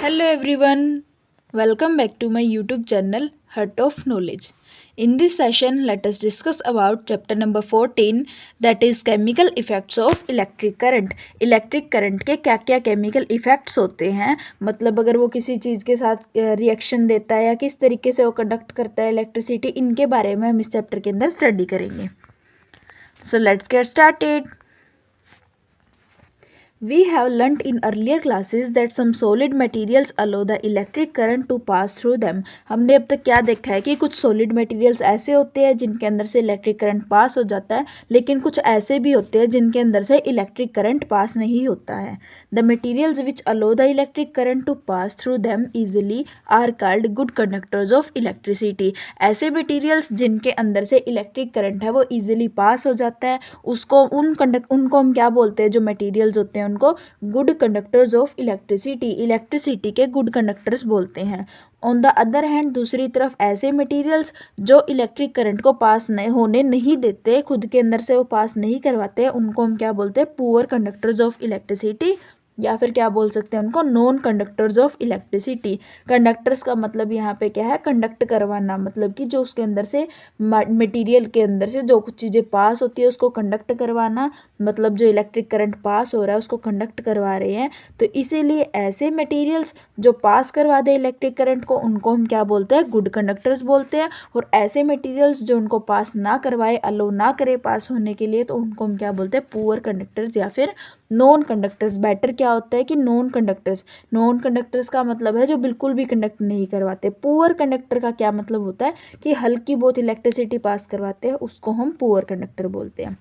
Hello everyone, welcome back to my YouTube channel Heart of Knowledge. In this session, let us discuss about chapter number 14 that is chemical effects of electric current. Electric current के क्या क्या chemical effects होते हैं, मतलब अगर वो किसी चीज़ के साथ रिएक्शन देता है या किस तरीके से वो कंडक्ट करता है इलेक्ट्रिसिटी, इनके बारे में हम इस चैप्टर के अंदर स्टडी करेंगे. So let's get started. We have learnt in earlier classes that some solid materials allow the electric current to pass through them. हमने अब तक क्या देखा है कि कुछ solid materials ऐसे होते हैं जिनके अंदर से electric current पास हो जाता है, लेकिन कुछ ऐसे भी होते हैं जिनके अंदर से electric current पास नहीं होता है. The materials which allow the electric current to pass through them easily are called good conductors of electricity. ऐसे materials जिनके अंदर से electric current है वो easily पास हो जाता है, उनको हम क्या बोलते हैं, जो materials होते हैं उनको good conductors of electricity, electricity के गुड कंडक्टर्स बोलते हैं. ऑन द अदर हैंड, दूसरी तरफ ऐसे मटेरियल्स जो इलेक्ट्रिक करंट को पास होने नहीं देते, खुद के अंदर से वो पास नहीं करवाते, उनको हम क्या बोलते हैं, पुअर कंडक्टर्स ऑफ इलेक्ट्रिसिटी, या फिर क्या बोल सकते हैं उनको, non conductors of electricity. Conductors का मतलब यहाँ पे क्या है, कंडक्ट करवाना, मतलब कि जो उसके अंदर से मटेरियल के अंदर से जो कुछ चीज़ें पास होती है उसको कंडक्ट करवाना, मतलब जो इलेक्ट्रिक करंट पास हो रहा है उसको कंडक्ट करवा रहे हैं. तो इसीलिए ऐसे मटेरियल्स जो पास करवा दे इलेक्ट्रिक करंट को, उनको हम क्या बोलते हैं, गुड कंडक्टर्स बोलते हैं. और ऐसे मटेरियल्स जो उनको पास ना करवाए, अलो ना करे पास होने के लिए, तो उनको हम क्या बोलते हैं, पुअर कंडक्टर्स या फिर नॉन कंडक्टर्स. बेटर क्या होता है कि नॉन कंडक्टर्स. नॉन कंडक्टर्स का मतलब है जो बिल्कुल भी कंडक्ट नहीं करवाते. पुअर कंडक्टर का क्या मतलब होता है कि हल्की बहुत इलेक्ट्रिसिटी पास करवाते हैं, उसको हम पुअर कंडक्टर बोलते हैं.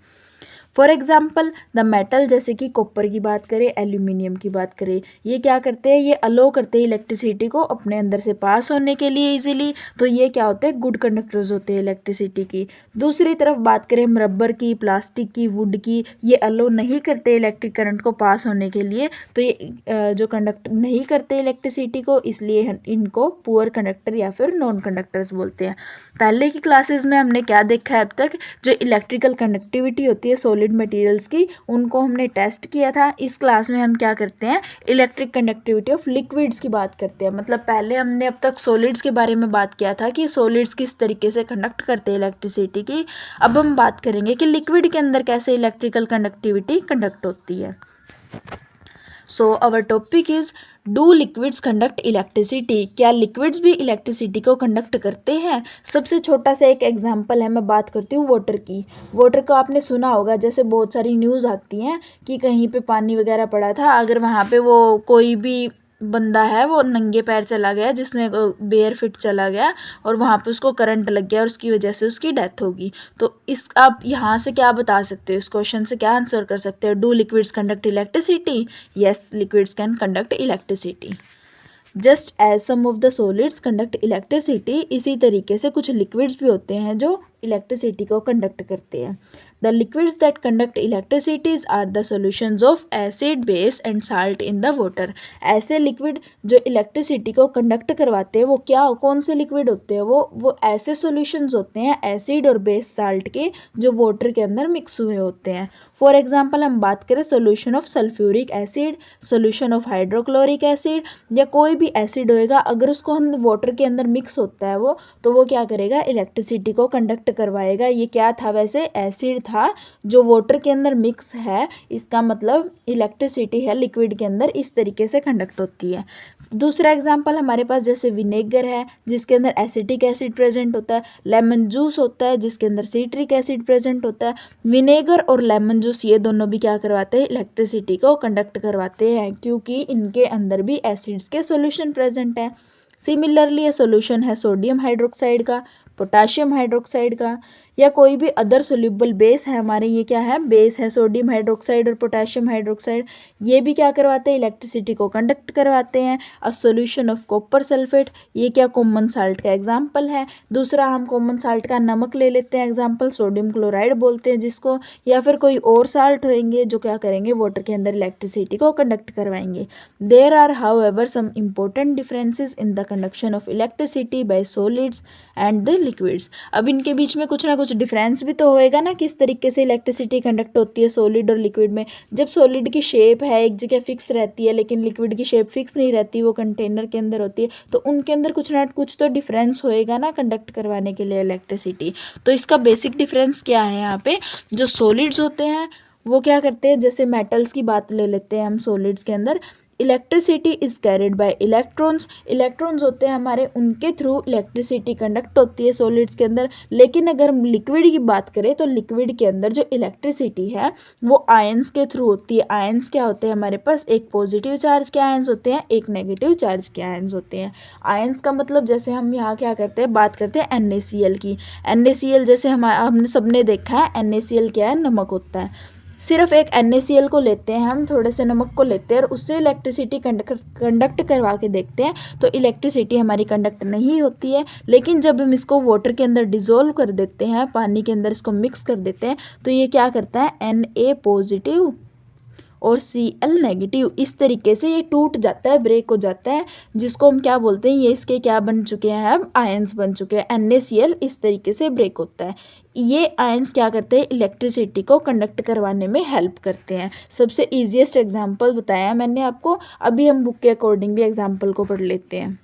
फॉर एग्जाम्पल द मेटल, जैसे कि कॉपर की बात करें, एल्यूमिनियम की बात करें, ये क्या करते हैं, ये अलो करते हैं इलेक्ट्रिसिटी को अपने अंदर से पास होने के लिए इजीली. तो ये क्या होते हैं, गुड कंडक्टर्स होते हैं इलेक्ट्रिसिटी की. दूसरी तरफ बात करें हम रबर की, प्लास्टिक की, वुड की, ये अलो नहीं करते इलेक्ट्रिक करंट को पास होने के लिए. तो ये जो कंडक्ट नहीं करते इलेक्ट्रिसिटी को, इसलिए इनको पुअर कंडक्टर या फिर नॉन कंडक्टर्स बोलते हैं. पहले की क्लासेस में हमने क्या देखा है अब तक, जो इलेक्ट्रिकल कंडक्टिविटी होती है सॉलिड मटेरियल्स की, उनको हमने टेस्ट किया था. इस क्लास में हम क्या करते हैं, इलेक्ट्रिक कंडक्टिविटी ऑफ लिक्विड्स की बात करते हैं. मतलब पहले हमने अब तक सॉलिड्स के बारे में बात किया था कि सॉलिड्स किस तरीके से कंडक्ट करते हैं इलेक्ट्रिसिटी की. अब हम बात करेंगे कि लिक्विड के अंदर कैसे इलेक्ट्रिकल कंडक्टिविटी कंडक्ट होती है. So our topic is, do liquids conduct electricity. क्या लिक्विड्स भी इलेक्ट्रिसिटी को कंडक्ट करते हैं. सबसे छोटा सा एक एग्जांपल है, मैं बात करती हूँ वाटर की. वाटर को आपने सुना होगा, जैसे बहुत सारी न्यूज़ आती हैं कि कहीं पे पानी वगैरह पड़ा था, अगर वहाँ पे वो कोई भी बंदा है वो नंगे पैर चला गया, जिसने बेयर फिट चला गया और वहाँ पे उसको करंट लग गया और उसकी वजह से उसकी डेथ होगी. तो इस आप यहाँ से क्या बता सकते हो, इस क्वेश्चन से क्या आंसर कर सकते हो, do liquids conduct electricity. Yes, liquids can conduct electricity just as some of the solids conduct electricity. इसी तरीके से कुछ लिक्विड्स भी होते हैं जो इलेक्ट्रिसिटी को कंडक्ट करते हैं. The liquids that conduct electricities are the solutions of acid, base and salt in the water. ऐसे लिक्विड जो इलेक्ट्रिसिटी को कंडक्ट करवाते हैं वो क्या, कौन से लिक्विड होते हैं, वो ऐसे सॉल्यूशंस होते हैं एसिड और बेस साल्ट के, जो वाटर के अंदर मिक्स हुए होते हैं. फॉर एग्जाम्पल हम बात करें solution of sulphuric acid, solution of hydrochloric acid, या कोई भी एसिड होएगा, अगर उसको हम वाटर के अंदर मिक्स होता है वो, तो वो क्या करेगा, इलेक्ट्रिसिटी को कंडक्ट करवाएगा. ये क्या था, वैसे एसिड था जो वाटर के अंदर मिक्स है, इसका मतलब इलेक्ट्रिसिटी है लिक्विड के अंदर, इस तरीके से कंडक्ट होती है. दूसरा एग्जांपल हमारे पास जैसे विनेगर है जिसके अंदर एसिटिक एसिड प्रेजेंट होता है, लेमन जूस होता है जिसके अंदर सिट्रिक एसिड प्रेजेंट होता है. विनेगर और लेमन जूस ये दोनों भी क्या करवाते हैं, इलेक्ट्रिसिटी को कंडक्ट करवाते हैं, क्योंकि इनके अंदर भी एसिड्स के सॉल्यूशन प्रेजेंट है. सिमिलरली ये सॉल्यूशन है सोडियम हाइड्रोक्साइड का, पोटाशियम हाइड्रोक्साइड का, या कोई भी अदर सोल्यूबल बेस है हमारे, ये क्या है, बेस है सोडियम हाइड्रोक्साइड और पोटाशियम हाइड्रोक्साइड. ये भी क्या करवाते हैं, इलेक्ट्रिसिटी को कंडक्ट करवाते हैं. A solution of copper sulphate, ये क्या कॉमन साल्ट का एग्जांपल है. दूसरा हम कॉमन साल्ट का नमक ले लेते हैं एग्जांपल, सोडियम क्लोराइड बोलते हैं जिसको, या फिर कोई और साल्ट होंगे जो क्या करेंगे, वाटर के अंदर इलेक्ट्रिसिटी को कंडक्ट करवाएंगे. There are however some important differences in the conduction of electricity by solids and the liquids. अब इनके बीच में कुछ ना कुछ डिफरेंस भी तो होएगा ना, किस तरीके से इलेक्ट्रिसिटी कंडक्ट होती है सॉलिड और लिक्विड में। जब सॉलिड की शेप है एक जगह फिक्स रहती है, लेकिन लिक्विड की शेप फिक्स नहीं रहती, वो कंटेनर के अंदर होती है, तो उनके अंदर कुछ ना कुछ तो डिफरेंस होएगा ना कंडक्ट करवाने के लिए इलेक्ट्रिसिटी। तो इसका बेसिक डिफरेंस क्या है यहाँ पे, जो सॉलिड्स होते हैं वो क्या करते हैं, जैसे मेटल्स की बात ले लेते हैं हम, सॉलिड्स के अंदर electricity is carried by electrons. Electrons होते हैं हमारे, उनके थ्रू इलेक्ट्रिसिटी कंडक्ट होती है सॉलिड्स के अंदर। लेकिन अगर हम लिक्विड की बात करें तो लिक्विड के अंदर जो इलेक्ट्रिसिटी है वो आयंस के थ्रू होती है। आयंस क्या होते हैं हमारे पास, एक पॉजिटिव चार्ज के आयंस होते हैं, एक नेगेटिव चार्ज के आयंस होते हैं। आयंस का मतलब जैसे हम यहाँ क्या करते हैं, बात करते हैं NaCl की। NaCl जैसे हमने सबने देखा है, NaCl क्या है, नमक होता है। सिर्फ एक NaCl को लेते हैं हम, थोड़े से नमक को लेते हैं और उससे इलेक्ट्रिसिटी कंडक्ट करवा के देखते हैं तो इलेक्ट्रिसिटी हमारी कंडक्ट नहीं होती है। लेकिन जब हम इसको वाटर के अंदर डिजोल्व कर देते हैं, पानी के अंदर इसको मिक्स कर देते हैं, तो ये क्या करता है, Na पॉजिटिव और Cl नेगेटिव, इस तरीके से ये टूट जाता है, ब्रेक हो जाता है, जिसको हम क्या बोलते हैं, ये इसके क्या बन चुके हैं, अब आयंस बन चुके हैं। NaCl इस तरीके से ब्रेक होता है। ये आयंस क्या करते हैं, इलेक्ट्रिसिटी को कंडक्ट करवाने में हेल्प करते हैं। सबसे ईजिएस्ट एग्जांपल बताया मैंने आपको, अभी हम बुक के अकॉर्डिंग भी एग्जांपल को पढ़ लेते हैं।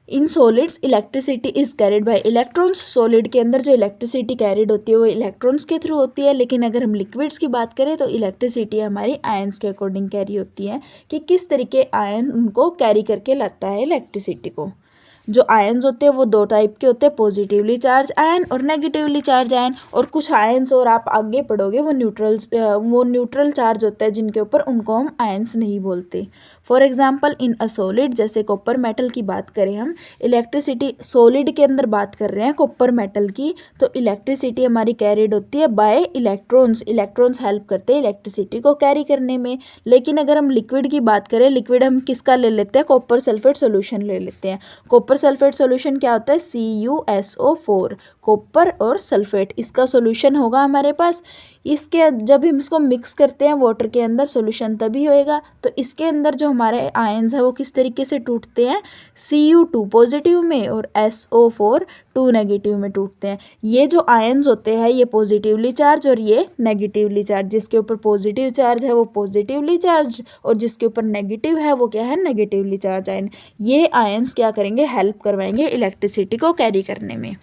In solids electricity is carried by electrons. Solid के अंदर जो इलेक्ट्रिसिटी कैरिड होती है वो इलेक्ट्रॉन्स के थ्रू होती है। लेकिन अगर हम लिक्विड्स की बात करें तो इलेक्ट्रिसिटी हमारी आयंस के अकॉर्डिंग कैरी होती है, कि किस तरीके आयन उनको कैरी करके लाता है इलेक्ट्रिसिटी को। जो आयंस होते हैं वो दो टाइप के होते हैं, पॉजिटिवली चार्ज आयन और नेगेटिवली चार्ज आयन। और कुछ आयंस और आप आगे पढ़ोगे वो न्यूट्रल चार्ज होता है जिनके ऊपर, उनको हम आयंस नहीं बोलते। For example in a solid, जैसे कॉपर मेटल की बात करें हम, इलेक्ट्रिसिटी सॉलिड के अंदर बात कर रहे हैं कॉपर मेटल की, तो इलेक्ट्रिसिटी हमारी कैरिड होती है बाय इलेक्ट्रॉन्स। इलेक्ट्रॉन्स हेल्प करते हैं इलेक्ट्रिसिटी को कैरी करने में। लेकिन अगर हम लिक्विड की बात करें, लिक्विड हम किसका ले लेते हैं, कॉपर सल्फेट सोल्यूशन ले लेते हैं। कॉपर सल्फेट सोल्यूशन क्या होता है, CuSO4, कॉपर और सल्फेट, इसका सोल्यूशन होगा हमारे पास। इसके जब हम इसको मिक्स करते हैं वाटर के अंदर, सोल्यूशन तभी होएगा। तो इसके अंदर जो हमारे आयंस है वो किस तरीके से टूटते हैं, Cu2 पॉजिटिव में और SO4 2 नेगेटिव में टूटते हैं। ये जो आयंस होते हैं ये पॉजिटिवली चार्ज और ये नेगेटिवली चार्ज, जिसके ऊपर पॉजिटिव चार्ज है वो पॉजिटिवली चार्ज और जिसके ऊपर नेगेटिव है वो क्या है, नेगेटिवली चार्ज आयन। ये आयंस क्या करेंगे, हेल्प करवाएंगे इलेक्ट्रिसिटी को कैरी करने में।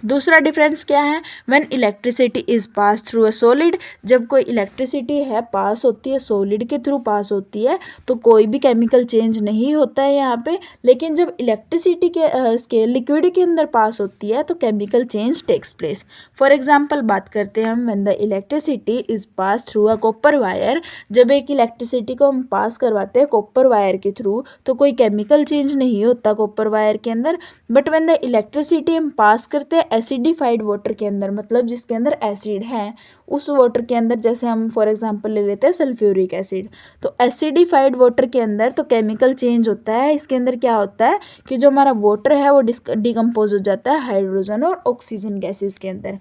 दूसरा डिफरेंस क्या है, when electricity is pass through a solid, जब कोई इलेक्ट्रिसिटी है पास होती है, सॉलिड के थ्रू पास होती है, तो कोई भी केमिकल चेंज नहीं होता है यहाँ पे। लेकिन जब इलेक्ट्रिसिटी के लिक्विड के अंदर पास होती है तो chemical change takes place. For example बात करते हैं हम, when the electricity is pass through a copper wire, जब एक इलेक्ट्रिसिटी को हम पास करवाते हैं कॉपर वायर के थ्रू तो कोई केमिकल चेंज नहीं होता कॉपर वायर के अंदर। बट व्हेन द इलेक्ट्रिसिटी हम पास करते हैं एसिडिफाइड वाटर के अंदर, मतलब जिसके अंदर एसिड है, उस वाटर के अंदर, जैसे हम फॉर एग्जांपल ले लेते हैं सल्फ्यूरिक एसिड, तो एसिडिफाइड वाटर के अंदर तो केमिकल चेंज होता है। इसके अंदर क्या होता है कि जो हमारा वाटर है वो डिकम्पोज हो जाता है हाइड्रोजन और ऑक्सीजन गैसेस के अंदर।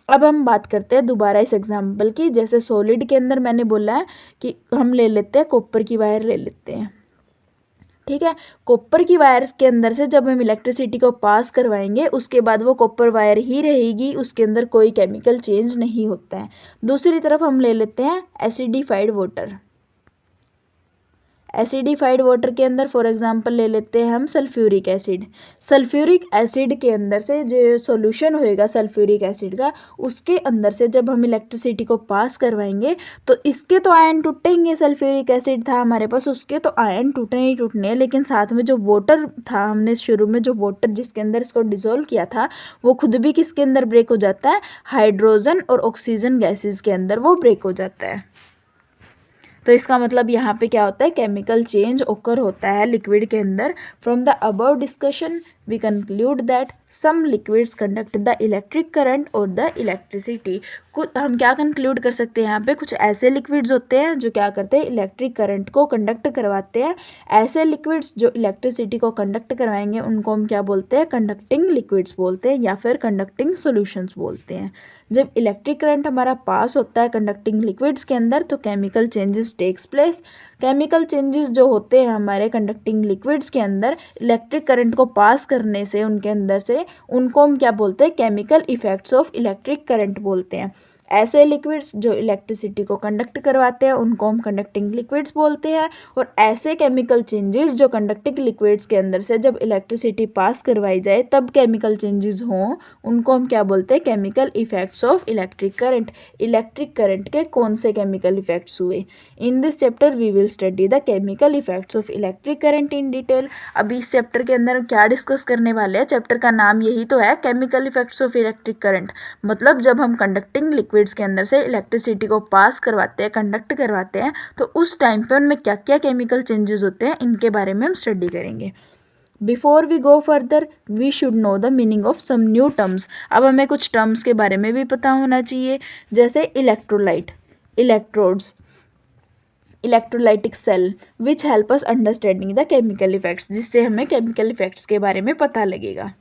अब हम बात करते हैं दोबारा इस एग्जाम्पल की, जैसे सॉलिड के अंदर मैंने बोला है कि हम ले लेते हैं कॉपर की वायर ले लेते हैं, ठीक है। कॉपर की वायर्स के अंदर से जब हम इलेक्ट्रिसिटी को पास करवाएंगे उसके बाद वो कॉपर वायर ही रहेगी, उसके अंदर कोई केमिकल चेंज नहीं होता है। दूसरी तरफ हम ले लेते हैं एसिडिफाइड वाटर। एसिडिफाइड वाटर के अंदर फॉर एग्जांपल ले लेते हैं हम सल्फ्यूरिक एसिड। सल्फ्यूरिक एसिड के अंदर से जो सॉल्यूशन होएगा सल्फ्यूरिक एसिड का, उसके अंदर से जब हम इलेक्ट्रिसिटी को पास करवाएंगे तो इसके तो आयन टूटेंगे, सल्फ्यूरिक एसिड था हमारे पास उसके तो आयन टूटने ही टूटने, लेकिन साथ में जो वाटर था, हमने शुरू में जो वाटर जिसके अंदर इसको डिसोल्व किया था वो खुद भी किसके अंदर ब्रेक हो जाता है, हाइड्रोजन और ऑक्सीजन गैसेस के अंदर वो ब्रेक हो जाता है। तो इसका मतलब यहाँ पे क्या होता है, केमिकल चेंज ओकर होता है लिक्विड के अंदर। From the above discussion we conclude that some liquids conduct the electric current और द इलेक्ट्रिसिटी। कुछ हम क्या कंक्लूड कर सकते हैं यहाँ पे, कुछ ऐसे लिक्विड्स होते हैं जो क्या करते हैं, इलेक्ट्रिक करंट को कंडक्ट करवाते हैं। ऐसे लिक्विड्स जो इलेक्ट्रिसिटी को कंडक्ट करवाएंगे उनको हम क्या बोलते हैं, कंडक्टिंग लिक्विड्स बोलते हैं या फिर कंडक्टिंग सॉल्यूशंस बोलते हैं। जब इलेक्ट्रिक करंट हमारा पास होता है कंडक्टिंग लिक्विड्स के अंदर तो chemical changes takes place. Chemical changes जो होते हैं हमारे कंडक्टिंग लिक्विड्स के अंदर इलेक्ट्रिक करंट को पास करने से उनके अंदर से, उनको हम क्या बोलते हैं, chemical effects of electric current बोलते हैं। ऐसे लिक्विड्स जो इलेक्ट्रिसिटी को कंडक्ट करवाते हैं उनको हम कंडक्टिंग लिक्विड्स बोलते हैं, और ऐसे केमिकल चेंजेस जो कंडक्टिंग लिक्विड्स के अंदर से जब इलेक्ट्रिसिटी पास करवाई जाए तब केमिकल चेंजेस हों, उनको हम क्या बोलते हैं, chemical effects of electric current. Electric current के कौन से केमिकल इफेक्ट्स हुए? In this chapter we will study the chemical effects of electric current in detail. अभी इस चैप्टर के अंदर क्या डिस्कस करने वाले हैं, चैप्टर का नाम यही तो है, chemical effects of electric current. मतलब जब हम कंडक्टिंग लिक्विड्स के अंदर से इलेक्ट्रिसिटी को पास करवाते हैं, कंडक्ट करवाते हैं, तो उस टाइम पे उनमें क्या क्या केमिकल चेंजेस होते हैं, इनके बारे में हम स्टडी करेंगे। Before we go further we should know the meaning of some new terms. अब हमें कुछ टर्म्स के बारे में भी पता होना चाहिए, जैसे electrolyte, electrodes, electrolytic cell, which help us understanding the chemical effects, जिससे हमें केमिकल इफेक्ट्स के बारे में पता लगेगा।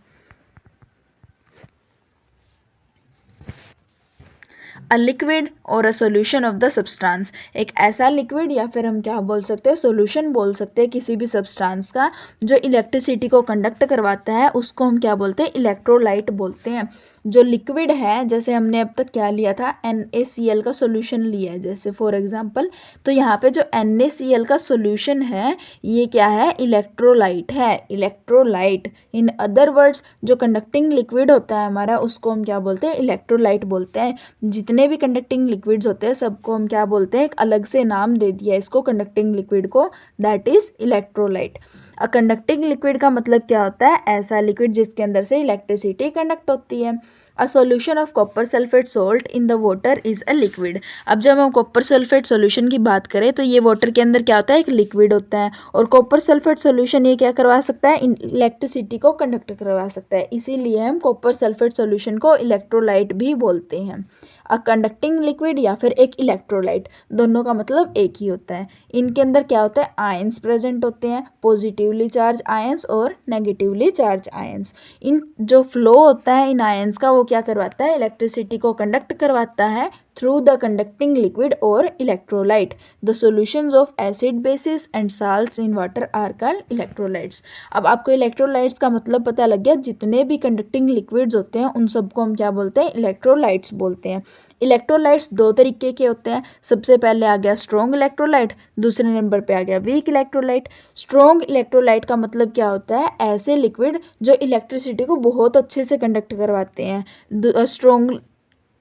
अ लिक्विड और a solution of the substance, एक ऐसा लिक्विड या फिर हम क्या बोल सकते हैं, सोल्यूशन बोल सकते हैं किसी भी सब्सटेंस का जो इलेक्ट्रिसिटी को कंडक्ट करवाता है, उसको हम क्या बोलते हैं, इलेक्ट्रोलाइट बोलते हैं। जो लिक्विड है, जैसे हमने अब तक क्या लिया था, NaCl का सोल्यूशन लिया है जैसे फॉर एग्जांपल, तो यहाँ पे जो NaCl का सोल्यूशन है ये क्या है, इलेक्ट्रोलाइट है, इलेक्ट्रोलाइट। इन अदर वर्ड्स जो कंडक्टिंग लिक्विड होता है हमारा, उसको हम क्या बोलते हैं, इलेक्ट्रोलाइट बोलते हैं। जितने भी कंडक्टिंग लिक्विड्स होते हैं सबको हम क्या बोलते हैं, एक अलग से नाम दे दिया इसको कंडक्टिंग लिक्विड को, that is electrolyte. A conducting liquid का मतलब क्या होता है, ऐसा लिक्विड जिसके अंदर से इलेक्ट्रिसिटी कंडक्ट होती है। A solution of copper sulphate salt in the water is a liquid. अब जब हम कॉपर सल्फेट सॉल्यूशन की बात करें तो ये वाटर के अंदर क्या होता है, एक लिक्विड होता है, और कॉपर सल्फेट सॉल्यूशन ये क्या करवा सकता है, इलेक्ट्रिसिटी को कंडक्ट करवा सकता है, इसीलिए हम कॉपर सल्फेट सॉल्यूशन को इलेक्ट्रोलाइट भी बोलते हैं। अ कंडक्टिंग लिक्विड या फिर एक इलेक्ट्रोलाइट, दोनों का मतलब एक ही होता है। इनके अंदर क्या होता है, आयंस प्रेजेंट होते हैं, पॉजिटिवली चार्ज आयंस और नेगेटिवली चार्ज आयंस। इन जो फ्लो होता है इन आयंस का, वो क्या करवाता है, इलेक्ट्रिसिटी को कंडक्ट करवाता है थ्रू द कंडक्टिंग लिक्विड और electrolyte. The solutions of acid, bases and salts in water are called electrolytes. अब आपको इलेक्ट्रोलाइट्स का मतलब पता लग गया, जितने भी कंडक्टिंग लिक्विड्स होते हैं उन सबको हम क्या बोलते हैं, इलेक्ट्रोलाइट्स बोलते हैं। इलेक्ट्रोलाइट्स दो तरीके के होते हैं, सबसे पहले आ गया स्ट्रॉन्ग इलेक्ट्रोलाइट, दूसरे नंबर पे आ गया वीक इलेक्ट्रोलाइट। स्ट्रॉन्ग इलेक्ट्रोलाइट का मतलब क्या होता है, ऐसे लिक्विड जो इलेक्ट्रिसिटी को बहुत अच्छे से कंडक्ट करवाते हैं। Strong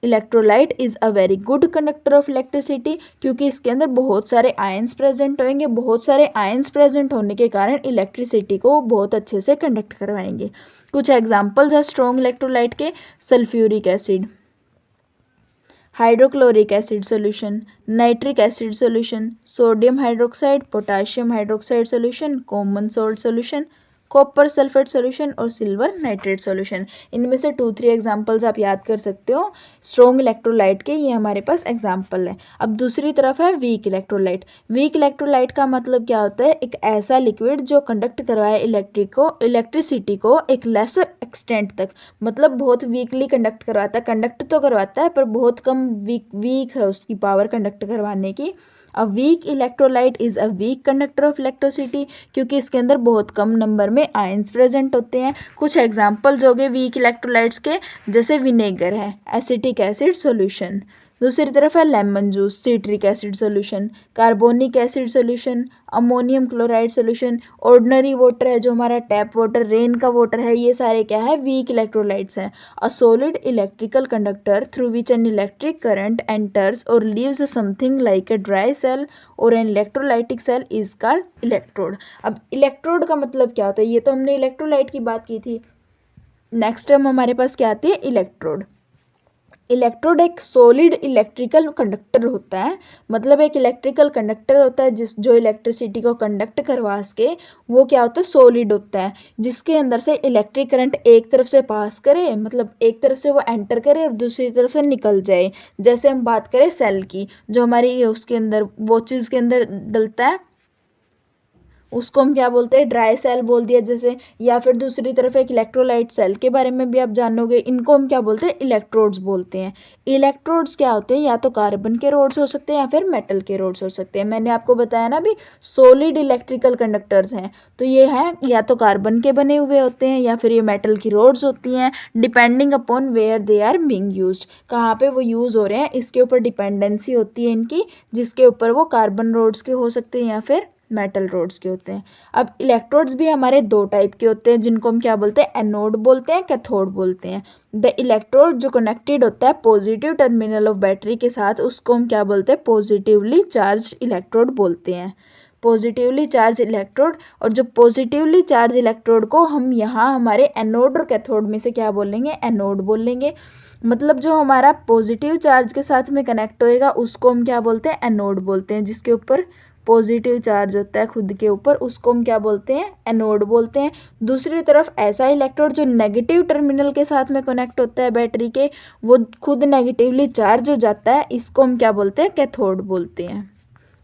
electrolyte is a very good conductor of electricity, क्योंकि इसके अंदर बहुत सारे आयंस प्रेजेंट होंगे, बहुत सारे आयंस प्रेजेंट होने के कारण इलेक्ट्रिसिटी को बहुत अच्छे से कंडक्ट करवाएंगे। कुछ एग्जांपल्स है स्ट्रॉन्ग इलेक्ट्रोलाइट के, sulphuric acid, hydrochloric acid solution, nitric acid solution, sodium hydroxide, potassium hydroxide solution, common salt solution, copper sulphate solution और सिल्वर नाइट्रेट सॉल्यूशन। इनमें से 2-3 एग्जांपल्स आप याद कर सकते हो स्ट्रॉन्ग इलेक्ट्रोलाइट के, ये हमारे पास एग्जांपल है। अब दूसरी तरफ है वीक इलेक्ट्रोलाइट। वीक इलेक्ट्रोलाइट का मतलब क्या होता है, एक ऐसा लिक्विड जो कंडक्ट करवाए इलेक्ट्रिसिटी को एक लेसर एक्सटेंट तक, मतलब बहुत वीकली कंडक्ट करवाता है, कंडक्ट तो करवाता है पर बहुत कम, वीक है उसकी पावर कंडक्ट करवाने की। A weak electrolyte is a weak conductor of electricity, क्योंकि इसके अंदर बहुत कम नंबर में आयंस प्रेजेंट होते हैं। कुछ एग्जांपल्स हो गए वीक इलेक्ट्रोलाइट्स के, जैसे विनेगर है, एसिटिक एसिड सॉल्यूशन। दूसरी तरफ है lemon juice, citric acid solution, carbonic acid solution, ammonium chloride solution. Ordinary water है जो हमारा टैप वाटर, रेन का वाटर है, ये सारे क्या है, वीक इलेक्ट्रोलाइट्स हैं। A solid electrical conductor through which an electric current enters और leaves something like a dry cell और an electrolytic cell is called electrode. अब इलेक्ट्रोड का मतलब क्या होता है, ये तो हमने इलेक्ट्रोलाइट की बात की थी। नेक्स्ट टर्म हमारे पास क्या आती है, इलेक्ट्रोड। इलेक्ट्रोड एक सॉलिड इलेक्ट्रिकल कंडक्टर होता है, मतलब एक इलेक्ट्रिकल कंडक्टर होता है जो इलेक्ट्रिसिटी को कंडक्ट करवा सके, वो क्या होता है, सॉलिड होता है, जिसके अंदर से इलेक्ट्रिक करंट एक तरफ से पास करे, मतलब एक तरफ से वो एंटर करे और दूसरी तरफ से निकल जाए। जैसे हम बात करें सेल की, जो हमारी उसके अंदर वॉचेस के अंदर डलता है, उसको हम क्या बोलते हैं, ड्राई सेल बोल दिया जैसे। या फिर दूसरी तरफ एक इलेक्ट्रोलाइट सेल के बारे में भी आप जानोगे, इनको हम क्या बोलते हैं, इलेक्ट्रोड्स बोलते हैं। इलेक्ट्रोड्स क्या होते हैं, या तो कार्बन के रोड्स हो सकते हैं या फिर मेटल के रोड्स हो सकते हैं। मैंने आपको बताया ना भी सॉलिड इलेक्ट्रिकल कंडक्टर्स हैं, तो ये हैं या तो कार्बन के बने हुए होते हैं या फिर ये मेटल की रोड्स होती हैं, depending upon where they are being used, कहाँ पे वो यूज़ हो रहे हैं इसके ऊपर डिपेंडेंसी होती है इनकी, जिसके ऊपर वो कार्बन रोड्स के हो सकते हैं या फिर मेटल रोड्स के होते हैं। अब इलेक्ट्रोड्स भी हमारे दो टाइप के होते हैं, जिनको हम क्या बोलते हैं, एनोड बोलते हैं, कैथोड बोलते हैं। द इलेक्ट्रोड जो कनेक्टेड होता है पॉजिटिव टर्मिनल ऑफ बैटरी के साथ, उसको हम क्या बोलते हैं, पॉजिटिवली चार्ज इलेक्ट्रोड बोलते हैं। पॉजिटिवली चार्ज इलेक्ट्रोड, और जो पॉजिटिवली चार्ज इलेक्ट्रोड को हम यहाँ हमारे एनोड और कैथोड में से क्या बोलेंगे, एनोड बोलेंगे। मतलब जो हमारा पॉजिटिव चार्ज के साथ में कनेक्ट होएगा उसको हम क्या बोलते हैं, एनोड बोलते हैं। जिसके ऊपर पॉजिटिव चार्ज होता है खुद के ऊपर, उसको हम क्या बोलते हैं, एनोड बोलते हैं। दूसरी तरफ ऐसा इलेक्ट्रोड जो नेगेटिव टर्मिनल के साथ में कनेक्ट होता है बैटरी के, वो खुद नेगेटिवली चार्ज हो जाता है, इसको हम क्या बोलते हैं, कैथोड बोलते हैं।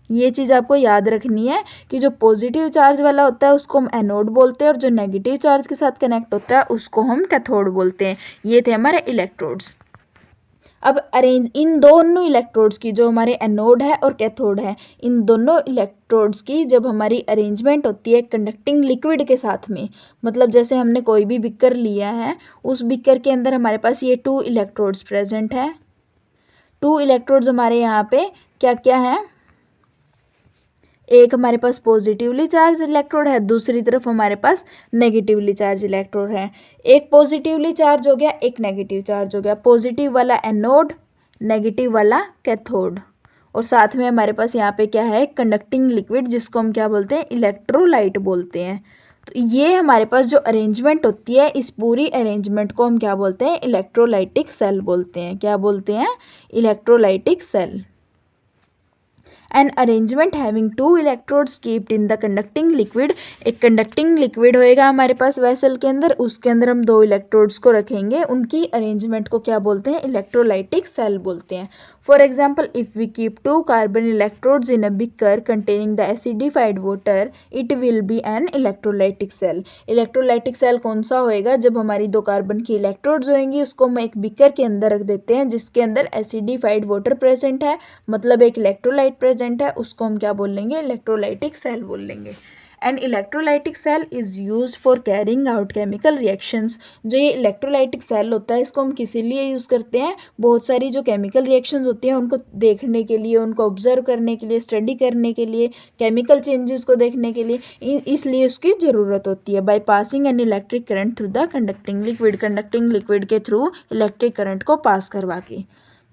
ये चीज़ आपको याद रखनी है कि जो पॉजिटिव चार्ज वाला होता है उसको हम एनोड बोलते हैं, और जो नेगेटिव चार्ज के साथ कनेक्ट होता है उसको हम कैथोड बोलते हैं। ये थे हमारे इलेक्ट्रोड्स। अब अरेंज इन दोनों इलेक्ट्रोड्स की, जो हमारे एनोड है और कैथोड है, इन दोनों इलेक्ट्रोड्स की जब हमारी अरेंजमेंट होती है कंडक्टिंग लिक्विड के साथ में, मतलब जैसे हमने कोई भी बिकर लिया है, उस बिकर के अंदर हमारे पास ये 2 इलेक्ट्रोड्स प्रेजेंट है। 2 इलेक्ट्रोड्स हमारे यहाँ पे क्या क्या है, एक हमारे पास पॉजिटिवली चार्ज इलेक्ट्रोड है, दूसरी तरफ हमारे पास नेगेटिवली चार्ज इलेक्ट्रोड है। एक पॉजिटिवली चार्ज हो गया, एक नेगेटिव चार्ज हो गया, पॉजिटिव वाला एनोड, नेगेटिव वाला कैथोड। और साथ में हमारे पास यहाँ पे क्या है, कंडक्टिंग लिक्विड, जिसको हम क्या बोलते हैं, इलेक्ट्रोलाइट बोलते हैं। तो ये हमारे पास जो अरेंजमेंट होती है, इस पूरी अरेंजमेंट को हम क्या बोलते हैं, इलेक्ट्रोलाइटिक सेल बोलते हैं। क्या बोलते हैं, electrolytic cell. An arrangement having 2 electrodes kept in the conducting liquid, एक कंडक्टिंग लिक्विड होएगा हमारे पास वेसल के अंदर, उसके अंदर हम 2 इलेक्ट्रोड्स को रखेंगे, उनकी अरेंजमेंट को क्या बोलते हैं, इलेक्ट्रोलाइटिक सेल बोलते हैं। For example, if we keep 2 carbon electrodes in a beaker containing the acidified water, it will be an electrolytic cell. Electrolytic cell कौन सा होएगा, जब हमारी 2 कार्बन की इलेक्ट्रोड्स होंगी, उसको हम एक बिकर के अंदर रख देते हैं जिसके अंदर एसिडिफाइड वाटर प्रेजेंट है, मतलब एक इलेक्ट्रोलाइट प्रेजेंट है, उसको हम क्या बोल लेंगे, इलेक्ट्रोलाइटिक सेल बोल लेंगे। And electrolytic cell is used for carrying out chemical reactions. जो ये इलेक्ट्रोलाइटिक सेल होता है, इसको हम किस लिए यूज़ करते हैं, बहुत सारी जो केमिकल रिएक्शंस होती हैं उनको देखने के लिए, उनको ऑब्जर्व करने के लिए, स्टडी करने के लिए, केमिकल चेंजेस को देखने के लिए, इसलिए उसकी ज़रूरत होती है। By passing an electric current through the conducting liquid, conducting liquid के थ्रू इलेक्ट्रिक करंट को पास करवा के।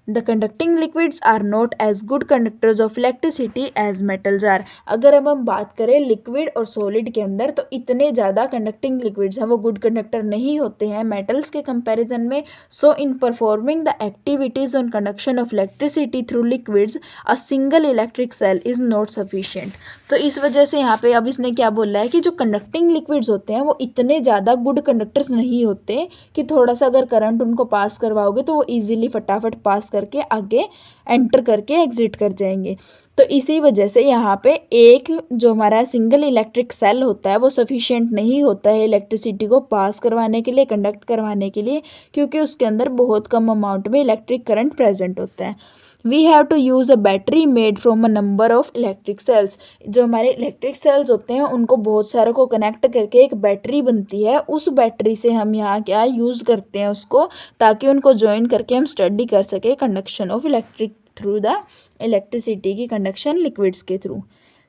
The conducting liquids are not as good conductors of electricity as metals are। अगर अब हम बात करें लिक्विड और सॉलिड के अंदर, तो इतने ज़्यादा कंडक्टिंग लिक्विड्स हैं वो गुड कंडक्टर नहीं होते हैं मेटल्स के कंपैरिजन में। So in performing the activities on conduction of electricity through liquids, a single electric cell is not sufficient. तो इस वजह से यहाँ पे अब इसने क्या बोला है कि जो कंडक्टिंग लिक्विड्स होते हैं वो इतने ज़्यादा गुड कंडक्टर्स नहीं होते कि थोड़ा सा अगर करंट उनको पास करवाओगे तो वो ईजिली फटाफट पास करके आगे एंटर करके एग्जिट कर जाएंगे। तो इसी वजह से यहाँ पे एक जो हमारा सिंगल इलेक्ट्रिक सेल होता है वो सफिशिएंट नहीं होता है इलेक्ट्रिसिटी को पास करवाने के लिए, कंडक्ट करवाने के लिए, क्योंकि उसके अंदर बहुत कम अमाउंट में इलेक्ट्रिक करंट प्रेजेंट होता है। We have to use a battery made from a number of electric cells. जो हमारे इलेक्ट्रिक सेल्स होते हैं उनको बहुत सारों को कनेक्ट करके एक बैटरी बनती है, उस बैटरी से हम यहाँ क्या यूज़ करते हैं उसको, ताकि उनको ज्वाइन करके हम स्टडी कर सके conduction of electric through the electricity की कंडक्शन लिक्विड्स के through.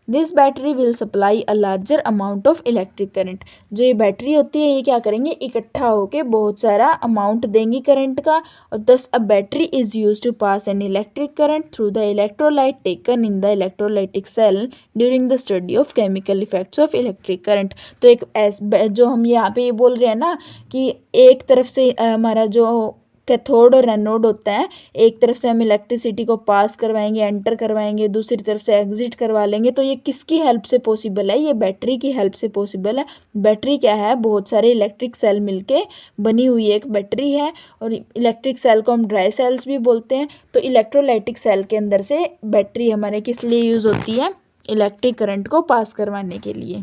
This battery will supply a larger amount of electric current. जो ये बैटरी होती है ये क्या करेंगे, इकट्ठा होके बहुत सारा अमाउंट देंगी करंट का, और thus a battery is use to pass an electric current through the electrolyte taken in the electrolytic cell during the study of chemical effects of electric current. तो एक जो हम यहाँ पे ये बोल रहे हैं ना कि एक तरफ से हमारा जो कैथोड और एनोड होता है, एक तरफ से हम इलेक्ट्रिसिटी को पास करवाएंगे, एंटर करवाएंगे, दूसरी तरफ से एग्जिट करवा लेंगे, तो ये किसकी हेल्प से पॉसिबल है, ये बैटरी की हेल्प से पॉसिबल है। बैटरी क्या है, बहुत सारे इलेक्ट्रिक सेल मिलके बनी हुई एक बैटरी है, और इलेक्ट्रिक सेल को हम ड्राई सेल्स भी बोलते हैं। तो इलेक्ट्रोलाइटिक सेल के अंदर से बैटरी हमारे किस लिए यूज़ होती है, इलेक्ट्रिक करंट को पास करवाने के लिए।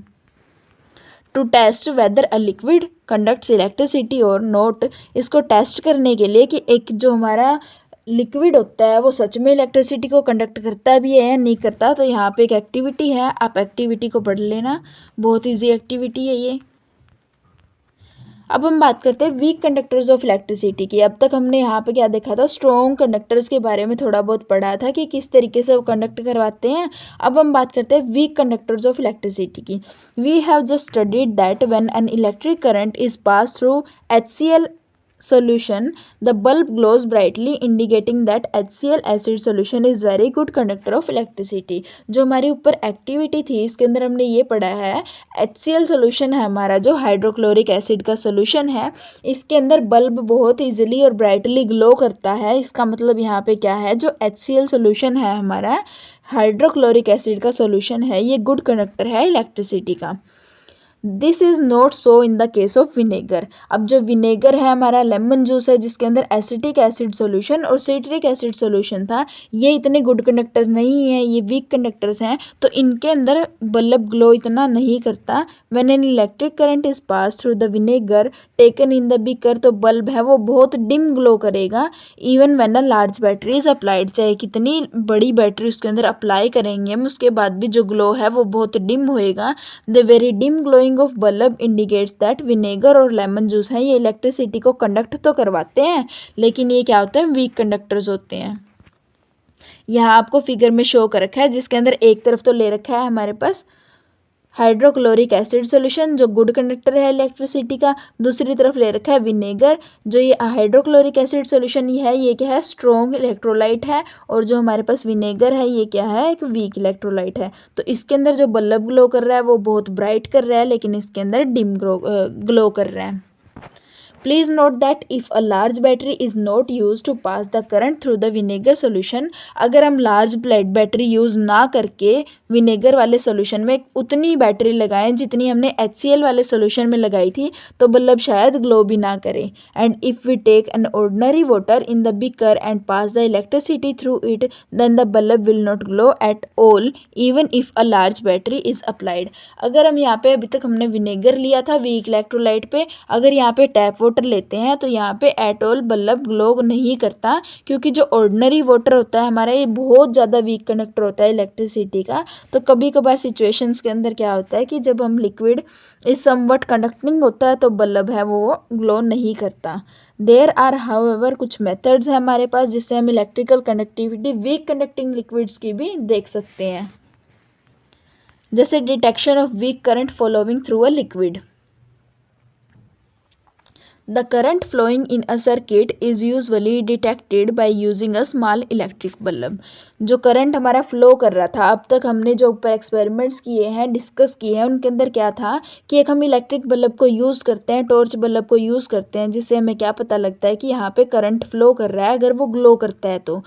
To test whether a liquid conducts electricity और नॉट, इसको टेस्ट करने के लिए कि एक जो हमारा लिक्विड होता है वो सच में इलेक्ट्रिसिटी को कंडक्ट करता भी है या नहीं करता। तो यहाँ पे एक एक्टिविटी है, आप एक्टिविटी को पढ़ लेना, बहुत इजी एक्टिविटी है ये। अब हम बात करते हैं वीक कंडक्टर्स ऑफ इलेक्ट्रिसिटी की। अब तक हमने यहाँ पे क्या देखा था, स्ट्रॉन्ग कंडक्टर्स के बारे में थोड़ा बहुत पढ़ा था कि किस तरीके से वो कंडक्ट करवाते हैं। अब हम बात करते हैं वीक कंडक्टर्स ऑफ इलेक्ट्रिसिटी की। We have just studied that when an electric current is pass through HCl solution, the bulb glows brightly indicating that HCl acid solution is very good conductor of electricity। जो हमारी ऊपर activity थी इसके अंदर हमने ये पढ़ा है, HCl सोल्यूशन है हमारा जो हाइड्रोक्लोरिक एसिड का सोल्यूशन है, इसके अंदर बल्ब बहुत इजीली और ब्राइटली ग्लो करता है। इसका मतलब यहाँ पे क्या है, जो HCl सोल्यूशन है हमारा हाइड्रोक्लोरिक एसिड का सोल्यूशन है, ये गुड कंडक्टर है इलेक्ट्रिसिटी का। This is not so in the case of vinegar. अब जो विनेगर है हमारा लेमन जूस है जिसके अंदर एसिटिक एसिड सॉल्यूशन और सिट्रिक एसिड सॉल्यूशन था, ये इतने गुड कंडक्टर्स नहीं है, ये वीक कंडक्टर्स हैं, तो इनके अंदर बल्ब ग्लो इतना नहीं करता। When an electric current is pass through the vinegar taken in the beaker, तो बल्ब है वो बहुत डिम ग्लो करेगा। Even when a large battery is applied, चाहे कितनी बड़ी बैटरी उसके अंदर अप्लाई करेंगे हम, उसके बाद भी जो ग्लो है वो बहुत डिम होएगा। The very dim glowing of bulb indicates that vinegar और लेमन जूस है ये इलेक्ट्रिसिटी को कंडक्ट तो करवाते हैं, लेकिन ये क्या होते हैं, वीक कंडक्टर्स होते हैं। यहाँ आपको फिगर में शो कर रखा है जिसके अंदर एक तरफ तो ले रखा है हमारे पास हाइड्रोक्लोरिक एसिड सॉल्यूशन जो गुड कंडक्टर है इलेक्ट्रिसिटी का, दूसरी तरफ ले रखा है विनेगर, जो ये हाइड्रोक्लोरिक एसिड सॉल्यूशन ये क्या है, स्ट्रॉन्ग इलेक्ट्रोलाइट है, और जो हमारे पास विनेगर है ये क्या है, एक वीक इलेक्ट्रोलाइट है। तो इसके अंदर जो बल्ब ग्लो कर रहा है वो बहुत ब्राइट कर रहा है, लेकिन इसके अंदर डिम ग्लो कर रहा है। Please note that if a large battery is not used to pass the current through the vinegar solution, अगर हम large बैटरी यूज़ ना करके विनेगर वाले सोल्यूशन में उतनी बैटरी लगाएं जितनी हमने HCl वाले सोल्यूशन में लगाई थी, तो बल्ब शायद ग्लो भी ना करे। And if we take an ordinary water in the beaker and pass the electricity through it, then the bulb will not glow at all even if a large battery is applied। अगर हम यहाँ पे, अभी तक हमने vinegar लिया था weak electrolyte पे, अगर यहाँ पे टैप वाटर लेते हैं तो यहाँ पे एट ऑल बल्ब ग्लो नहीं करता, क्योंकि जो ऑर्डिनरी वाटर होता है हमारा ये बहुत ज़्यादा वीक कंडक्टर होता है इलेक्ट्रिसिटी का। तो कभी कभार सिचुएशंस के अंदर क्या होता है कि जब हम लिक्विड इस समवट कंडक्टिंग होता है तो बल्ब है वो ग्लो नहीं करता। देयर आर हाउएवर कुछ मेथड्स हैं हमारे पास जिससे हम electrical conductivity weak conducting liquids की भी देख सकते हैं, जैसे detection of weak current following through a liquid. The current flowing in a circuit is usually detected by using a small electric bulb। जो करंट हमारा फ्लो कर रहा था, अब तक हमने जो ऊपर एक्सपेरिमेंट्स किए हैं, डिस्कस किए हैं, उनके अंदर क्या था कि एक हम इलेक्ट्रिक बल्ब को यूज़ करते हैं, टॉर्च बल्ब को यूज़ करते हैं, जिससे हमें क्या पता लगता है कि यहाँ पे करंट फ्लो कर रहा है अगर वो ग्लो करता है तो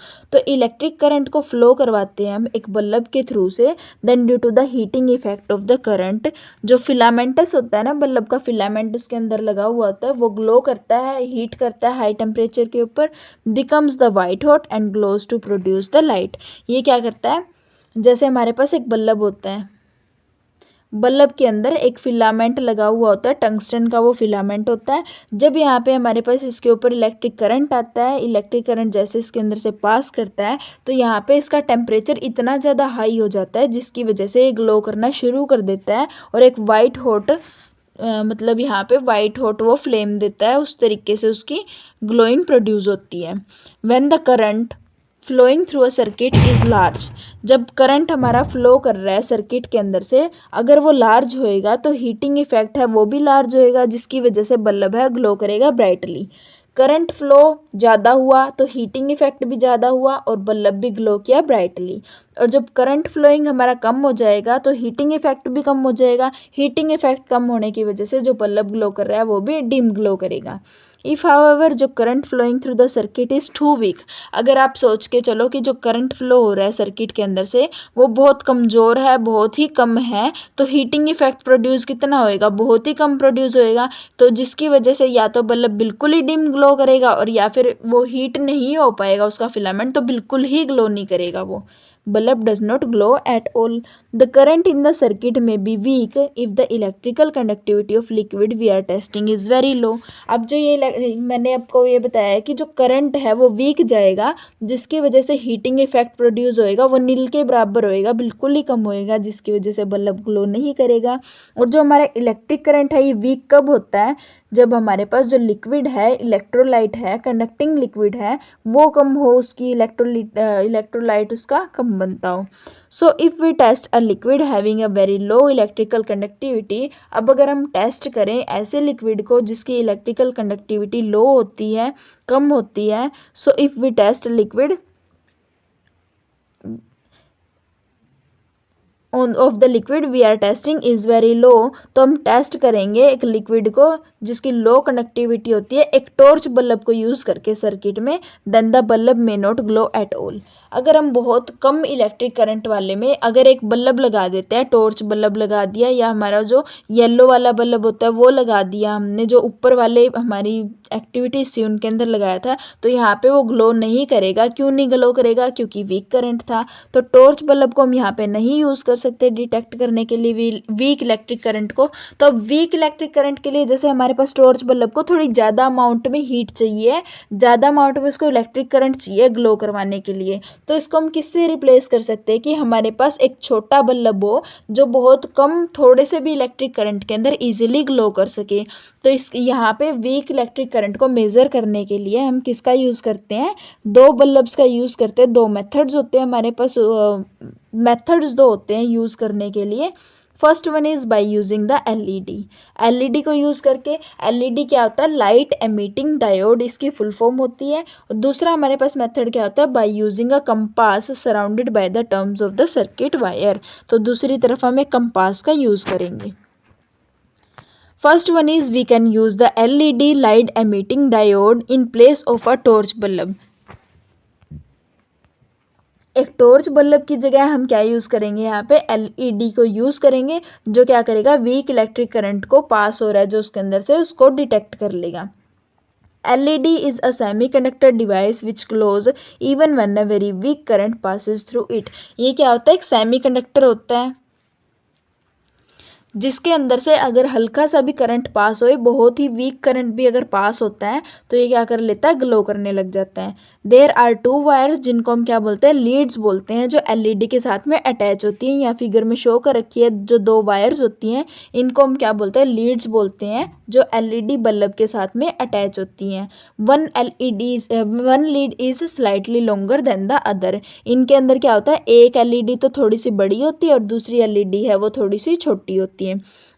इलेक्ट्रिक करंट को फ्लो करवाते हैं हम एक बल्ब के थ्रू से। Then due to the heating effect of the current, जो फिलामेंटस होता है ना बल्ब का फिलामेंट उसके अंदर लगा हुआ होता है, वो ग्लो करता है, हीट करता है हाई टेम्परेचर के ऊपर, becomes the white hot and glows to produce the light. ये क्या करता है, जैसे हमारे पास एक बल्ब होता है, बल्ब के अंदर एक फिलामेंट लगा हुआ होता है, टंगस्टन का वो फिलामेंट होता है। जब यहाँ पे हमारे पास इसके ऊपर इलेक्ट्रिक करंट आता है, इलेक्ट्रिक करंट जैसे इसके अंदर से पास करता है तो यहाँ पे इसका टेम्परेचर इतना ज़्यादा हाई हो जाता है जिसकी वजह से ये ग्लो करना शुरू कर देता है और एक वाइट हॉट मतलब यहाँ पे वाइट हॉट वो फ्लेम देता है, उस तरीके से उसकी ग्लोइंग प्रोड्यूस होती है। When the current flowing through a circuit is large, जब करंट हमारा फ्लो कर रहा है सर्किट के अंदर से, अगर वो लार्ज होएगा तो हीटिंग इफेक्ट है वो भी लार्ज होएगा, जिसकी वजह से बल्ब है ग्लो करेगा ब्राइटली। करंट फ्लो ज़्यादा हुआ तो हीटिंग इफेक्ट भी ज़्यादा हुआ और बल्ब भी ग्लो किया ब्राइटली। और जब करंट फ्लोइंग हमारा कम हो जाएगा तो हीटिंग इफेक्ट भी कम हो जाएगा, हीटिंग इफेक्ट कम होने की वजह से जो बल्ब ग्लो कर रहा है वो भी डिम ग्लो करेगा। इफ़ हाउएवर जो current flowing through the circuit is too weak, अगर आप सोच के चलो कि जो करंट फ्लो हो रहा है सर्किट के अंदर से वो बहुत कमज़ोर है, बहुत ही कम है, तो हीटिंग इफेक्ट प्रोड्यूस कितना होएगा, बहुत ही कम प्रोड्यूस होएगा, तो जिसकी वजह से या तो बल्ब बिल्कुल ही डिम ग्लो करेगा और या फिर वो हीट नहीं हो पाएगा उसका फिलामेंट, तो बिल्कुल ही ग्लो नहीं करेगा वो। bulb does not glow at all. The current in the circuit may be weak if the electrical conductivity of liquid we are testing is very low. अब जो ये मैंने आपको ये बताया कि जो करंट है वो वीक जाएगा, जिसकी वजह से हीटिंग इफेक्ट प्रोड्यूस होएगा वो नील के बराबर होएगा, बिल्कुल ही कम होएगा, जिसकी वजह से बल्ब ग्लो नहीं करेगा। और जो हमारा इलेक्ट्रिक करंट है ये वीक कब होता है, जब हमारे पास जो लिक्विड है, इलेक्ट्रोलाइट है, कंडक्टिंग लिक्विड है, वो कम हो, उसकी इलेक्ट्रोलाइट उसका कम बनता हो। So if we test a liquid having a very low electrical conductivity, अब अगर हम टेस्ट करें ऐसे लिक्विड को जिसकी इलेक्ट्रिकल कंडक्टिविटी लो होती है, कम होती है, so if we test liquid of the liquid we are testing is very low, तो हम टेस्ट करेंगे एक लिक्विड को जिसकी लो कंडक्टिविटी होती है एक टॉर्च बल्ब को यूज करके सर्किट में, then the bulb may not glow at all. अगर हम बहुत कम इलेक्ट्रिक करंट वाले में अगर एक बल्ब लगा देते हैं, टॉर्च बल्ब लगा दिया या हमारा जो येलो वाला बल्ब होता है वो लगा दिया हमने, जो ऊपर वाले हमारी एक्टिविटीज थी उनके अंदर लगाया था, तो यहाँ पे वो ग्लो नहीं करेगा। क्यों नहीं ग्लो करेगा, क्योंकि वीक करंट था। तो टॉर्च बल्ब को हम यहाँ पे नहीं यूज कर सकते डिटेक्ट करने के लिए वीक इलेक्ट्रिक करंट को। तो अब वीक इलेक्ट्रिक करंट के लिए जैसे हमारे पास टॉर्च बल्ब को थोड़ी ज़्यादा अमाउंट में हीट चाहिए, ज़्यादा अमाउंट में उसको इलेक्ट्रिक करंट चाहिए ग्लो करवाने के लिए, तो इसको हम किससे रिप्लेस कर सकते हैं कि हमारे पास एक छोटा बल्ब हो जो बहुत कम थोड़े से भी इलेक्ट्रिक करंट के अंदर इजीली ग्लो कर सके। तो इस यहाँ पे वीक इलेक्ट्रिक करंट को मेजर करने के लिए हम किसका यूज करते हैं, दो बल्ब्स का यूज करते हैं। दो मेथड्स होते हैं हमारे पास, मेथड्स दो होते हैं यूज करने के लिए। First one is by using the LED. LED को यूज करके, एलईडी क्या होता है, लाइट एमिटिंग डायोड इसकी फुल फॉर्म होती है। और दूसरा हमारे पास मेथड क्या होता है, bye using a compass surrounded by the terms of the circuit wire. तो दूसरी तरफ हम एक कंपास का यूज करेंगे। First one is we can use the LED light emitting diode in place of a torch bulb. एक torch bulb की जगह हम क्या यूज करेंगे, यहाँ पे एलईडी को यूज करेंगे, जो क्या करेगा, वीक इलेक्ट्रिक करंट को पास हो रहा है जो उसके अंदर से, उसको डिटेक्ट कर लेगा। LED is a semiconductor device which glows even when a very weak current passes through it. ये क्या होता है, एक सेमीकंडक्टर होता है जिसके अंदर से अगर हल्का सा भी करंट पास होए, बहुत ही वीक करंट भी अगर पास होता है तो ये क्या कर लेता है, ग्लो करने लग जाता है। देयर आर टू वायर्स जिनको हम क्या बोलते हैं, लीड्स बोलते हैं, जो एलईडी के साथ में अटैच होती हैं। यहाँ फिगर में शो कर रखी है जो दो वायर्स होती हैं, इनको हम क्या बोलते हैं, लीड्स बोलते हैं, जो एलईडी बल्ब के साथ में अटैच होती हैं। One lead is slightly longer than the other. इनके अंदर क्या होता है, एक एलईडी तो थोड़ी सी बड़ी होती है और दूसरी एलईडी है वो थोड़ी सी छोटी होती है।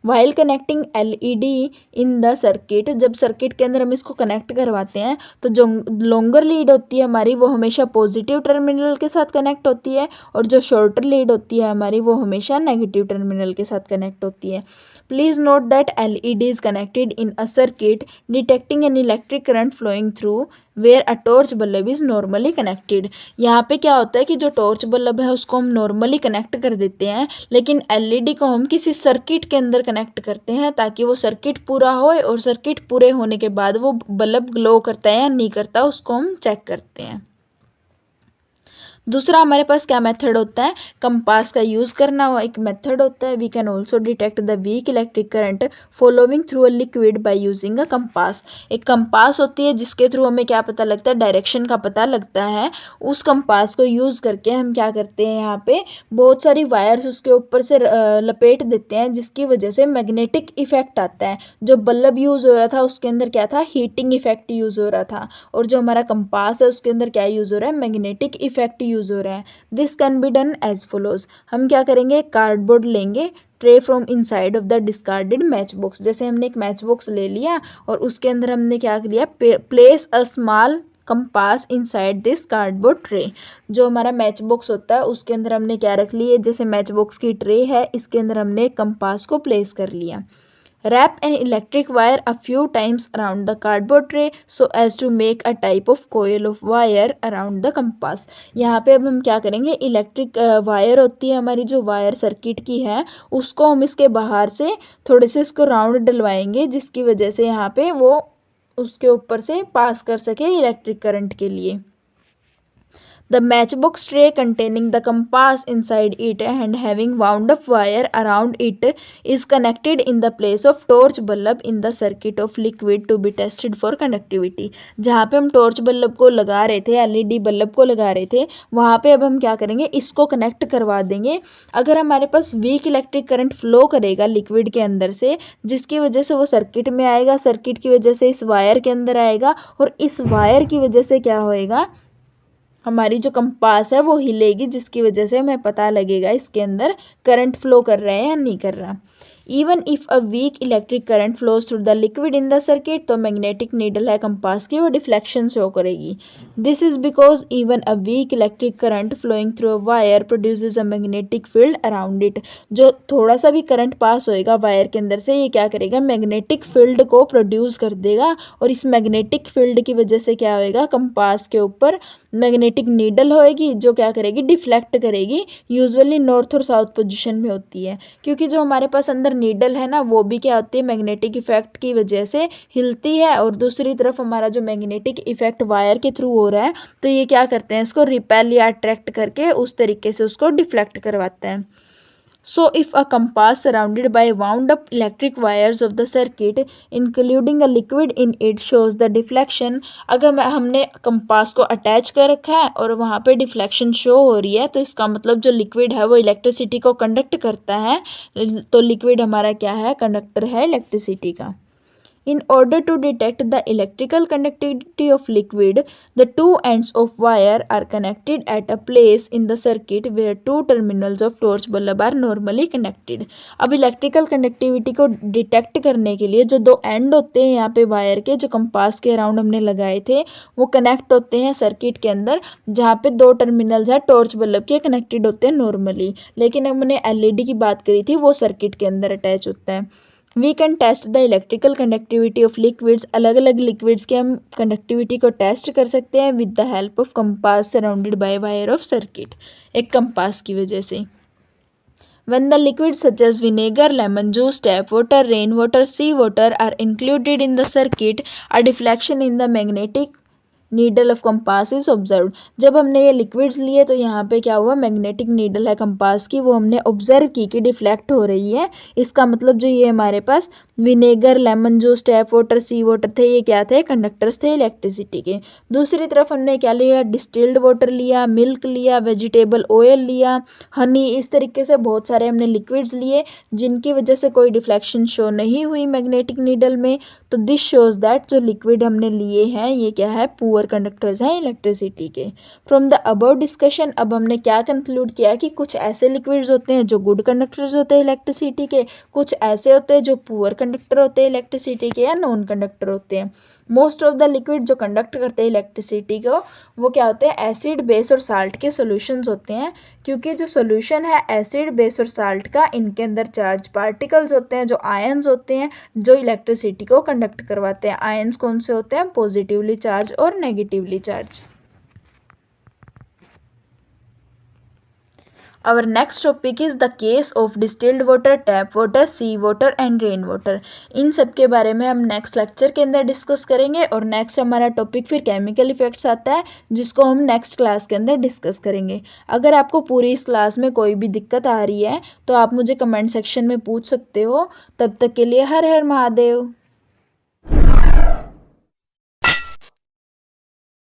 While connecting LED in the circuit, जब सर्किट के अंदर हम इसको कनेक्ट करवाते हैं तो जो लॉन्गर लीड होती है हमारी वो हमेशा पॉजिटिव टर्मिनल के साथ कनेक्ट होती है, और जो शॉर्टर लीड होती है हमारी वो हमेशा नेगेटिव टर्मिनल के साथ कनेक्ट होती है। Please note that LED is connected in a circuit detecting an electric current flowing through where a torch bulb is normally connected. यहाँ पे क्या होता है कि जो टॉर्च बल्ब है उसको हम नॉर्मली कनेक्ट कर देते हैं, लेकिन एलईडी को हम किसी सर्किट के अंदर कनेक्ट करते हैं ताकि वो सर्किट पूरा होए, और सर्किट पूरे होने के बाद वो बल्ब ग्लो करता है या नहीं करता उसको हम चेक करते हैं। दूसरा हमारे पास क्या मेथड होता है, कंपास का यूज करना हुआ एक मेथड होता है। We can also detect the weak electric current following through a liquid by using a compass. एक कंपास होती है जिसके थ्रू हमें क्या पता लगता है, डायरेक्शन का पता लगता है। उस कंपास को यूज करके हम क्या करते हैं, यहाँ पे बहुत सारी वायर्स उसके ऊपर से लपेट देते हैं, जिसकी वजह से मैग्नेटिक इफेक्ट आता है। जो बल्ब यूज हो रहा था उसके अंदर क्या था, हीटिंग इफेक्ट यूज हो रहा था, और जो हमारा कंपास है उसके अंदर क्या यूज हो रहा है, मैग्नेटिक इफेक्ट यूज हो रहा है। This can be done as follows. हम क्या करेंगे, कार्डबोर्ड लेंगे, tray from inside of the discarded match box. जैसे हमने एक मैच बॉक्स ले लिया और उसके अंदर हमने क्या किया, place a small compass inside this cardboard tray. जो हमारा मैच बॉक्स होता है उसके अंदर हमने क्या रख लिया, जैसे मैच बॉक्स की ट्रे है इसके अंदर हमने कंपास को प्लेस कर लिया। Wrap an electric wire a few times around the cardboard tray so as to make a type of coil of wire around the compass. यहाँ पे अब हम क्या करेंगे, इलेक्ट्रिक वायर होती है हमारी, जो वायर सर्किट की है उसको हम इसके बाहर से थोड़े से इसको राउंड डलवाएंगे, जिसकी वजह से यहाँ पे वो उसके ऊपर से पास कर सके इलेक्ट्रिक करंट के लिए। The matchbox tray containing the compass inside it and having wound up wire around it is connected in the place of torch bulb in the circuit of liquid to be tested for conductivity. जहाँ पे हम torch bulb को लगा रहे थे, LED bulb को लगा रहे थे, वहाँ पे अब हम क्या करेंगे, इसको कनेक्ट करवा देंगे. अगर हमारे पास वीक इलेक्ट्रिक करंट फ्लो करेगा लिक्विड के अंदर से, जिसकी वजह से वो सर्किट में आएगा, सर्किट की वजह से इस वायर के अंदर आएगा और इस वायर की वजह से क्या होएगा, हमारी जो कंपास है वो हिलेगी, जिसकी वजह से हमें पता लगेगा इसके अंदर करंट फ्लो कर रहा है या नहीं कर रहा. Even if a weak electric current flows through the liquid in the circuit, तो मैग्नेटिक नीडल है कंपास की, वो डिफ्लेक्शन शो करेगी. This is because even a weak electric current flowing through a wire produces a magnetic field around it. जो थोड़ा सा भी current pass होएगा वायर के अंदर से, ये क्या करेगा, मैग्नेटिक फील्ड को प्रोड्यूस कर देगा और इस मैग्नेटिक फील्ड की वजह से क्या होएगा, कंपास के ऊपर मैग्नेटिक नीडल होएगी जो क्या करेगी, डिफ्लेक्ट करेगी. यूजुअली नॉर्थ और साउथ पोजीशन में होती है, क्योंकि जो हमारे पास अंदर नीडल है ना, वो भी क्या होती है, मैग्नेटिक इफेक्ट की वजह से हिलती है, और दूसरी तरफ हमारा जो मैग्नेटिक इफेक्ट वायर के थ्रू हो रहा है, तो ये क्या करते हैं, इसको रिपेल या अट्रैक्ट करके उस तरीके से उसको डिफ्लेक्ट करवाते हैं. So if a compass surrounded by wound up electric wires of the circuit including a liquid in it shows the deflection, अगर हमने कंपास को अटैच कर रखा है और वहाँ पे डिफ्लेक्शन शो हो रही है, तो इसका मतलब जो लिक्विड है वो इलेक्ट्रिसिटी को कंडक्ट करता है. तो लिक्विड हमारा क्या है, कंडक्टर है इलेक्ट्रिसिटी का. In order to detect the electrical conductivity of liquid, the two ends of wire are connected at a place in the circuit where two terminals of torch bulb are normally connected. अब electrical conductivity को detect करने के लिए जो दो and होते हैं यहाँ पे वायर के, जो कंपास के अराउंड हमने लगाए थे, वो कनेक्ट होते हैं सर्किट के अंदर, जहाँ पे दो टर्मिनल्स है टॉर्च बल्ब के, कनेक्टेड होते हैं नॉर्मली. लेकिन हमने एलईडी की बात करी थी, वो सर्किट के अंदर अटैच होता है. We can test the electrical conductivity of liquids, अलग अलग लिक्विड्स के हम कंडक्टिविटी को टेस्ट कर सकते हैं with the help of compass surrounded by wire of circuit, एक कंपास की वजह से. When the liquids such as vinegar, lemon juice, tap water, rain water, sea water are included in the circuit, a deflection in the magnetic needle of compass is observe. जब हमने ये liquids लिए तो यहाँ पे क्या हुआ, मैग्नेटिक नीडल है कंपास की, वो हमने ऑब्जर्व की कि डिफ्लेक्ट हो रही है. इसका मतलब जो ये हमारे पास vinegar, lemon juice, tap water, sea water थे, ये क्या थे, कंडक्टर्स थे इलेक्ट्रिसिटी के. दूसरी तरफ हमने क्या लिया, डिस्टिल्ड वाटर लिया, मिल्क लिया, वेजिटेबल ऑयल लिया, हनी, इस तरीके से बहुत सारे हमने लिक्विड्स लिए जिनकी वजह से कोई डिफ्लेक्शन शो नहीं हुई मैग्नेटिक नीडल में. तो दिस शोज दैट जो लिक्विड हमने लिए हैं ये क्या है, पुअर कंडक्टर्स हैं इलेक्ट्रिसिटी के. फ्रॉम द अबव डिस्कशन अब हमने क्या कंक्लूड किया कि कुछ ऐसे लिक्विड्स होते हैं जो गुड कंडक्टर्स होते हैं इलेक्ट्रिसिटी के, कुछ ऐसे होते हैं जो पुअर कंडक्टर होते हैं इलेक्ट्रिसिटी के या नॉन कंडक्टर होते हैं. मोस्ट ऑफ द लिक्विड जो कंडक्ट करते हैं इलेक्ट्रिसिटी को वो क्या होते हैं, एसिड, बेस और साल्ट के सॉल्यूशंस होते हैं. क्योंकि जो सॉल्यूशन है एसिड, बेस और साल्ट का, इनके अंदर चार्ज पार्टिकल्स होते हैं जो आयंस होते हैं जो इलेक्ट्रिसिटी को कंडक्ट करवाते हैं. आयंस कौन से होते हैं, पॉजिटिवली चार्ज और negatively charge. Our next topic is the case of distilled water, tap water, sea water and rain water. इन सब के बारे में हम नेक्स्ट लेक्चर के अंदर डिस्कस करेंगे. और नेक्स्ट हमारा टॉपिक फिर केमिकल इफेक्ट्स आता है जिसको हम नेक्स्ट क्लास के अंदर डिस्कस करेंगे. अगर आपको पूरी इस क्लास में कोई भी दिक्कत आ रही है तो आप मुझे कमेंट सेक्शन में पूछ सकते हो. तब तक के लिए हर हर महादेव.